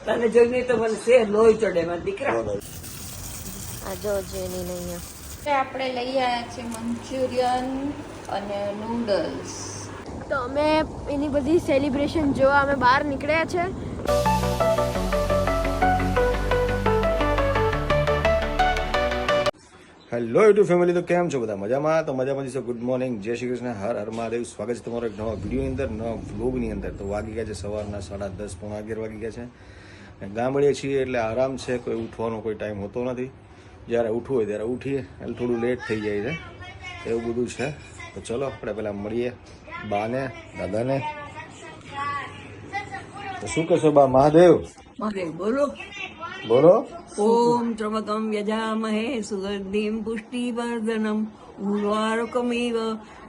તને જોઈને તો મને સે લોહી ચડે મારા દીકરા. આ જો જેની નહીં આપણે લઈ આવ્યા છે મંચુરિયન અને નૂડલ્સ. તો અમે એની બધી સેલિબ્રેશન જોવા અમે બહાર નીકળ્યા છે. હેલો યુટ્યુબ ફેમિલી, તો કેમ છો બધા? મજામાં? તો મજામાં જશો. ગુડ મોર્નિંગ, જય શ્રી કૃષ્ણ, હર હર મહાદેવ. સ્વાગત છે તમારો એક નવા વિડીયોની અંદર, નવા વ્લોગની અંદર. તો વાગી ગયા છે સવારના 10:30, પોણા 11 વાગી ગયા છે. ગામડે છીએ એટલે આરામ છે, કોઈ ઉઠવાનો કોઈ ટાઈમ હોતો નથી. જ્યારે ઉઠવું હોય ત્યારે ઉઠીએ, એટલે થોડું લેટ થઈ જાય છે, એવું બધું છે. તો ચલો આપણે પહેલાં મળીએ બાને, દાદાને. તો શું કહેશો બા? મહાદેવ મહાદેવ બોલો. બોલો. ઓમ ત્રંબકમ યજામહે સુગંધિમ પુષ્ટિવર્ધનમ ઉર્વારુકમિવ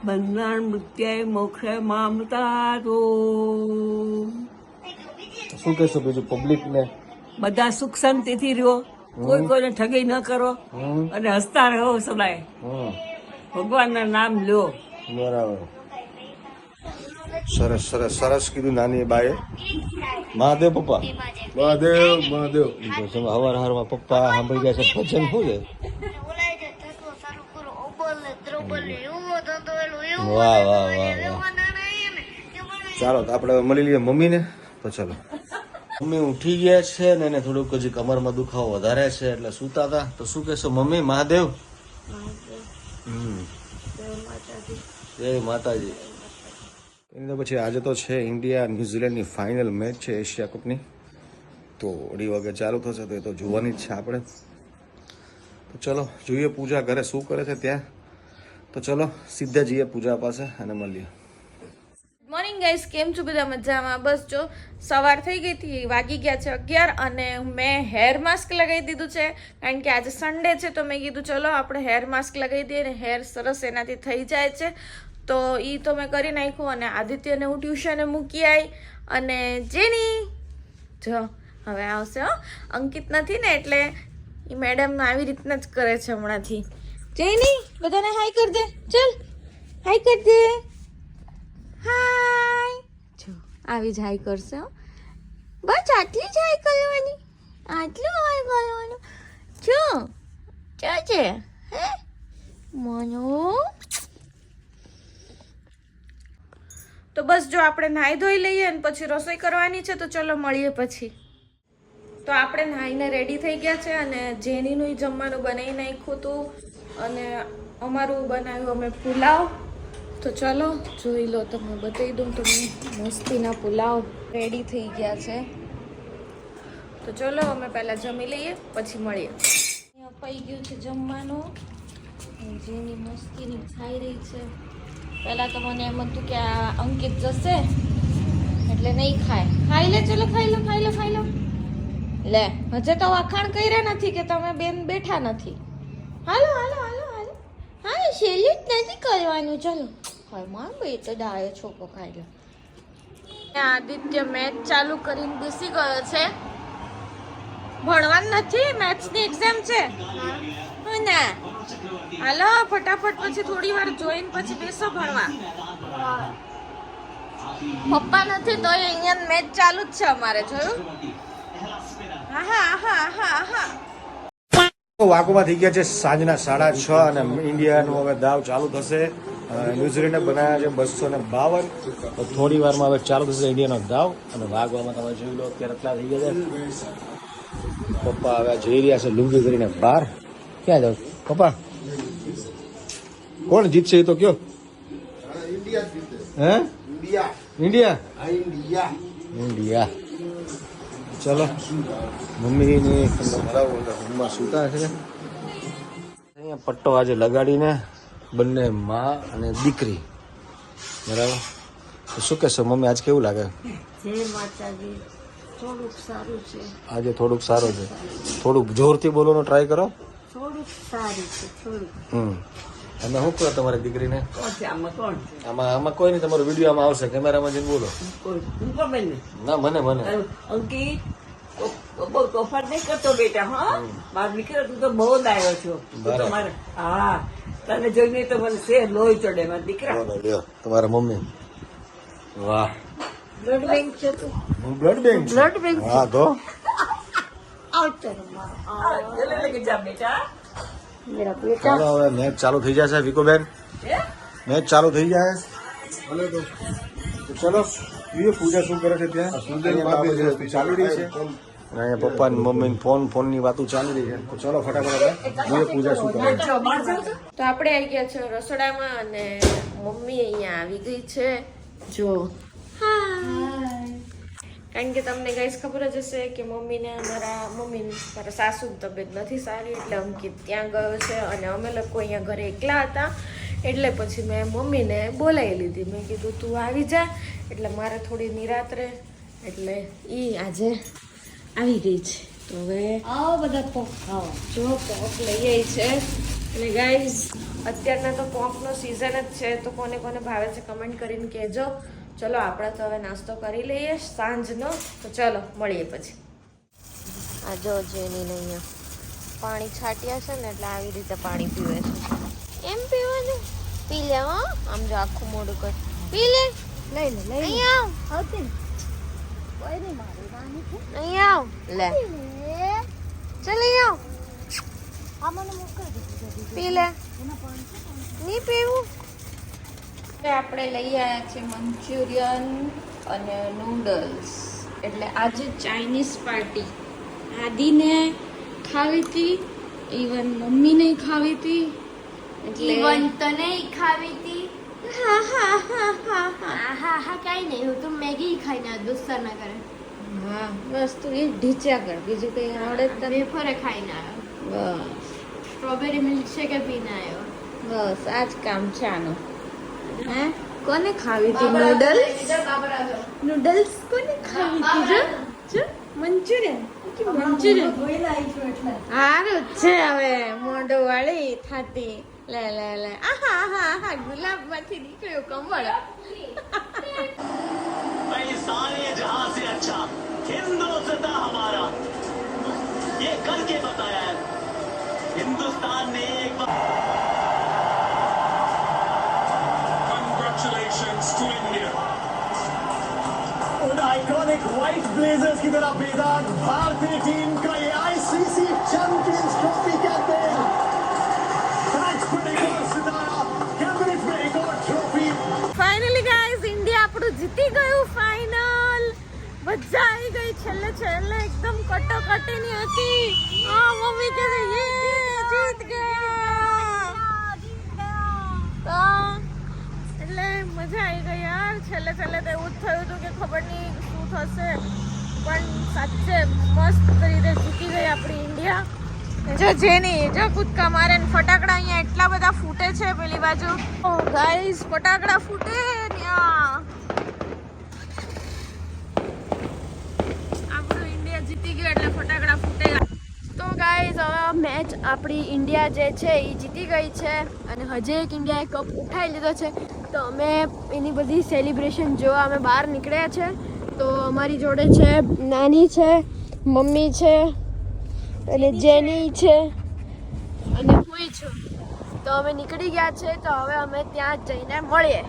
બંધનાન મૃત્યય મોક્ષ મામૃતાત. શું કહેશો બીજું પબ્લિકને? બધા સુખ શાંતિથી રહ્યો, કોઈ કોઈને ઠગી ન કરો અને હસતા રહો સદાય. ભગવાનના નામ લ્યો. બરાબર, સરસ સરસ સરસ કીધું નાની બાએ. મહાદેવ પપ્પા, મહાદેવ મહાદેવ. હવાર હવારમાં પપ્પા સાંભળી ગયા છે ભજન. શું છે? વાહ વાહ વાહ વાહ. ચાલો તો આપણે મળી લઈએ મમ્મીને. તો ચલો, મમ્મી ઉઠી ગયા છે ને એને થોડુંક હજી કમરમાં દુખાવો વધારે છે એટલે સૂતા હતા. તો શું કહેશો મમ્મી? મહાદેવ. જય માતાજી. એની તો પછી આજે તો છે ઇન્ડિયા ન્યુઝીલેન્ડની ફાઇનલ મેચ છે એશિયા કપની. તો 2:30 વાગે ચાલુ થશે, તો એ તો જોવાની જ છે આપણે. તો ચલો જોઈએ પૂજા ઘરે શું કરે છે ત્યાં. તો ચલો સીધા જઈએ પૂજા પાસે અને મળીએ. મોર્નિંગ ગાઈસ, કેમ છો બધા? મજામાં? બસ જો સવાર થઈ ગઈ હતી, વાગી ગયા છે 11 અને મેં હેર માસ્ક લગાવી દીધું છે કારણ કે આજે સન્ડે છે. તો મેં કીધું ચલો આપણે હેર માસ્ક લગાવી દઈએ ને હેર સરસ એનાથી થઈ જાય છે. તો એ તો મેં કરી નાખ્યું અને આદિત્યને હું ટ્યુશને મૂકી આવી. અને જેની જો હવે આવશે. અંકિત નથી ને એટલે એ મેડમ આવી રીતના જ કરે છે હમણાંથી. જેની બધાને હાઈ કરી દે, ચલ હાઈ કરી દે. હાય જો આવી જ હાઈ કરશે. બસ આટલી જ હાઈ કરવાની, આટલું હાઈ કરવાનું. જો છે હે મનો. તો બસ જો આપણે નાહી ધોઈ લઈએ અને પછી રસોઈ કરવાની છે. તો ચલો મળીએ પછી. તો આપણે નાહીને રેડી થઈ ગયા છે અને જેનીનું જમવાનું બનાવી નાખ્યું હતું અને અમારું બનાવ્યું અમે પુલાવ. તો ચલો જોઈ લો, તમને બતાવી દઉં તમને. મસ્તીના પુલાવ રેડી થઈ ગયા છે. તો ચલો અમે પહેલાં જમી લઈએ પછી મળીએ. અહીંયા અપાઈ ગયું છે જમવાનું. જેની મસ્તીની ખાઈ રહી છે. પહેલાં તો મને એમ હતું કે આ અંકિત જશે એટલે નહીં ખાય. ખાઈ લે, ચલો ખાઈ લો ખાઈ લો ખાઈ લો. લે હજે તો વખાણ કર્યા નથી કે તમે બેન બેઠા નથી. હાલો હાલો હાલો હાલો. હા શેલી જ નથી કરવાનું. ચલો ખાઈ માર બે તો ડાયો છોકરો ખાઈ લો. આદિત્ય મેચ ચાલુ કરીને બેસી ગયો છે. ભણવાનું નથી, મેથ્સની એક્ઝામ છે ના. હાલો ફટાફટ પછી થોડી વાર જોઈને પછી બેસો ભણવા. પપ્પા નથી તો અહીંયા મેચ ચાલુ જ છે અમારે. જોયું? વાગોમાં થઈ ગયા છે સાંજના 6:30 અને ઇન્ડિયાનો હવે દાવ ચાલુ થશે. ન્યુઝીલેન્ડે બનાવ્યા છે 252. તો થોડી વારમાં હવે ચાલુ થશે ઇન્ડિયાનો દાવ. અને વાગવામાં તમે જોઈ લો અત્યારે એટલા થઈ ગયા છે. પપ્પા હવે જઈ રહ્યા છે લુંગી કરીને બહાર. ક્યાં જાવ પપ્પા? કોણ જીતશે એ તો કયો? હે? ઇન્ડિયા. ઇન્ડિયા. ચલો મમ્મીની રૂમમાં સૂતા છે. અહીંયા પટ્ટો આજે લગાડીને બંને માં અને દીકરી. બરાબર. તો શું કહેશો મમ્મી, આજ કેવું લાગે? જય માતાજી. થોડુંક સારું છે આજે. થોડુંક સારું છે. થોડુંક જોરથી બોલવાનો ટ્રાય કરો. થોડુંક સારું છે થોડુંક. તમે શું કહો તમારી દીકરીને? કોણ છે આમાં? કોણ છે આમાં કોઈ નહીં. તમારો વિડીયો આમાં આવશે, કેમેરામાં જઈને બોલો. કોઈ હું કોણ બેન? ના મને અંકિત બહુ તોફાન નહીં કરતો બેટા. હા મારો દીકરો, તું તો બહુ ડાયો છો. તમારે હા, તને જોઈને તો મને સે લોહી ચડે મારા દીકરા. તમારા મમ્મી. વાહ, બ્લડ બેંક છે તું. Blood bank. Blood bank. હા તો જલ્દી લેકે જા બેટા ચાલો હવે મેચ ચાલુ થઈ જશે વિકોબેન હે? મેચ ચાલુ થઈ જાય ભલે તો ચલો જોઈએ પૂજા શું કરે છે ત્યાં અહીંયા બાબુ ચાલી રહી છે અને અહીંયા પપ્પા ને મમ્મી ને ફોન ની વાતો ચાલી રહી છે તો ચલો ફટાફટ આપણે જોઈએ પૂજા શું કરે છે. જો બહાર જાઉં છું તો આપણે આવી ગયા છે રસોડામાં અને મમ્મી અહીંયા આવી ગઈ છે જો કારણ કે તમને ગાઈસ ખબર જ હશે કે મારા સાસુની તબિયત નથી સારી એટલે અંકિત ત્યાં ગયો છે અને અમે લોકો અહીંયા ઘરે એકલા હતા એટલે પછી મેં મમ્મીને બોલાવી લીધી મેં કીધું તું આવી જા એટલે મારે થોડી નિરાત રહે એટલે એ આજે આવી ગઈ છે તો હવે આવો બધા પોક ખાઓ જો પોક લઈ આવી છે અને ગાઈઝ અત્યારના તો પોકનો સિઝન જ છે તો કોને કોને ભાવે છે કમેન્ટ કરીને કહેજો ચલો આપણે તો હવે નાસ્તો કરી લઈએ સાંજનો તો ચલો મળીએ પછી આ જો જેનીને અહીંયા પાણી છાંટ્યા છે ને એટલે આવી રીતે પાણી પીવે છે એમ પીવાનું પી લે હો આમ જો આખું મોઢું કર પી લે લઈ લે અહીંયા આવ અહીંયા આવ લે ચાલ અહીંયા આવ પી લે નહીં પીવું આપણે લઈ આવ્યા છે મંચુરિયન અને નૂડલ્સ એટલે આજે ચાઇનીઝ પાર્ટી આદિને ખાવી હતી ઇવન મમ્મીને ખાવી હતી એટલે ઇવન તને ખાવી હતી હા હા હા હા હા હા હા કઈ નહીં હું તો મેગી ખાઈને દોસ્તર ના કરે હા બસ તું એ ઢીચ્યા કર બીજું કઈ આવડે જ તને વેફરે ખાઈને આવ્યો બસ સ્ટ્રોબેરી મિલ્કશેક પીને આવ્યો બસ આ જ કામ છે આનું હે કોને ખાવી હતી નૂડલ્સ નૂડલ્સ કોને ખાવી હતી જો મંચુરિયન સારું છે હવે મોઢું વાળી થાતી લે લે લે આહા આહા આહા ગુલાબ માંથી નીકળ્યું કમળ भाई सारे जहां से अच्छा हिंदुस्तान हमारा ये करके बताया है हिंदुस्तान ने एक Congratulations to India. उन आइकॉनिक व्हाइट ब्लेजर्स की तरफ बेदाग भारतीय टीम का ये ICC champions trophy campaign match पर एक और सितारा कैबिनेट में एक और ट्रॉफी ફાઇનલી ગાઈઝ ઇન્ડિયા આપણું જીતી ગયું ફાઇનલ મજા આવી ગઈ છેલ્લે છેલ્લે એકદમ કટોકટીની હતી આ મમ્મી કહે છે યે જીત ગયા તો એટલે મજા આવી ગઈ યાર છેલ્લે છેલ્લે તો એવું જ થયું હતું કે ખબર નહીં શું થશે પણ સાચે મસ્ત રીતે જીતી ગઈ આપણી ઇન્ડિયા જો જેની જો કૂદકા મારે ને ફટાકડા અહીંયા એટલા બધા ફૂટે છે પેલી બાજુ ઓ ગાઈસ ફટાકડા ફૂટે ત્યાં આપણું ઇન્ડિયા જીતી ગયું એટલે ફટાકડા ફૂટેગા તો ગાઈસ હવે મેચ આપણી ઇન્ડિયા જે છે એ જીતી ગઈ છે અને હજી એક ઇન્ડિયાએ કપ ઉઠાવી લીધો છે તો અમે એની બધી સેલિબ્રેશન જોવા અમે બહાર નીકળ્યા છે તો અમારી જોડે છે નાની છે મમ્મી છે અને જેની છે અને હું છું તો અમે નીકળી ગયા છે તો હવે અમે ત્યાં જઈને મળીએ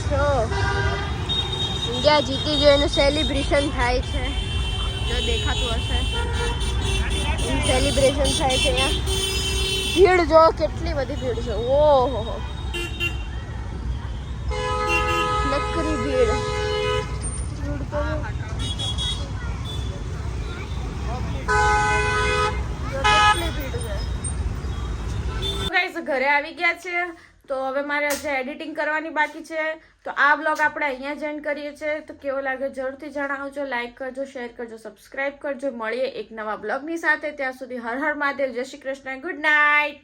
છો ઇન્ડિયા જીતી ગયું એનું સેલિબ્રેશન થાય છે જો દેખાતું હશે સેલિબ્રેશન થાય છે અહીંયા ભીડ જો કેટલી બધી ભીડ છે ઓહો નકરી ભીડ ઘરે આવી ગયા છે તો હવે મારે હજી એડિટિંગ કરવાની બાકી છે તો આ બ્લોગ આપણે અહીંયા જ એન્ડ કરીએ છીએ તો કેવો લાગ્યો જરૂરથી જણાવજો લાઈક કરજો શેર કરજો સબસ્ક્રાઇબ કરજો મળીએ એક નવા બ્લોગની સાથે ત્યાં સુધી હર હર મહાદેવ જય શ્રી કૃષ્ણ ગુડ નાઇટ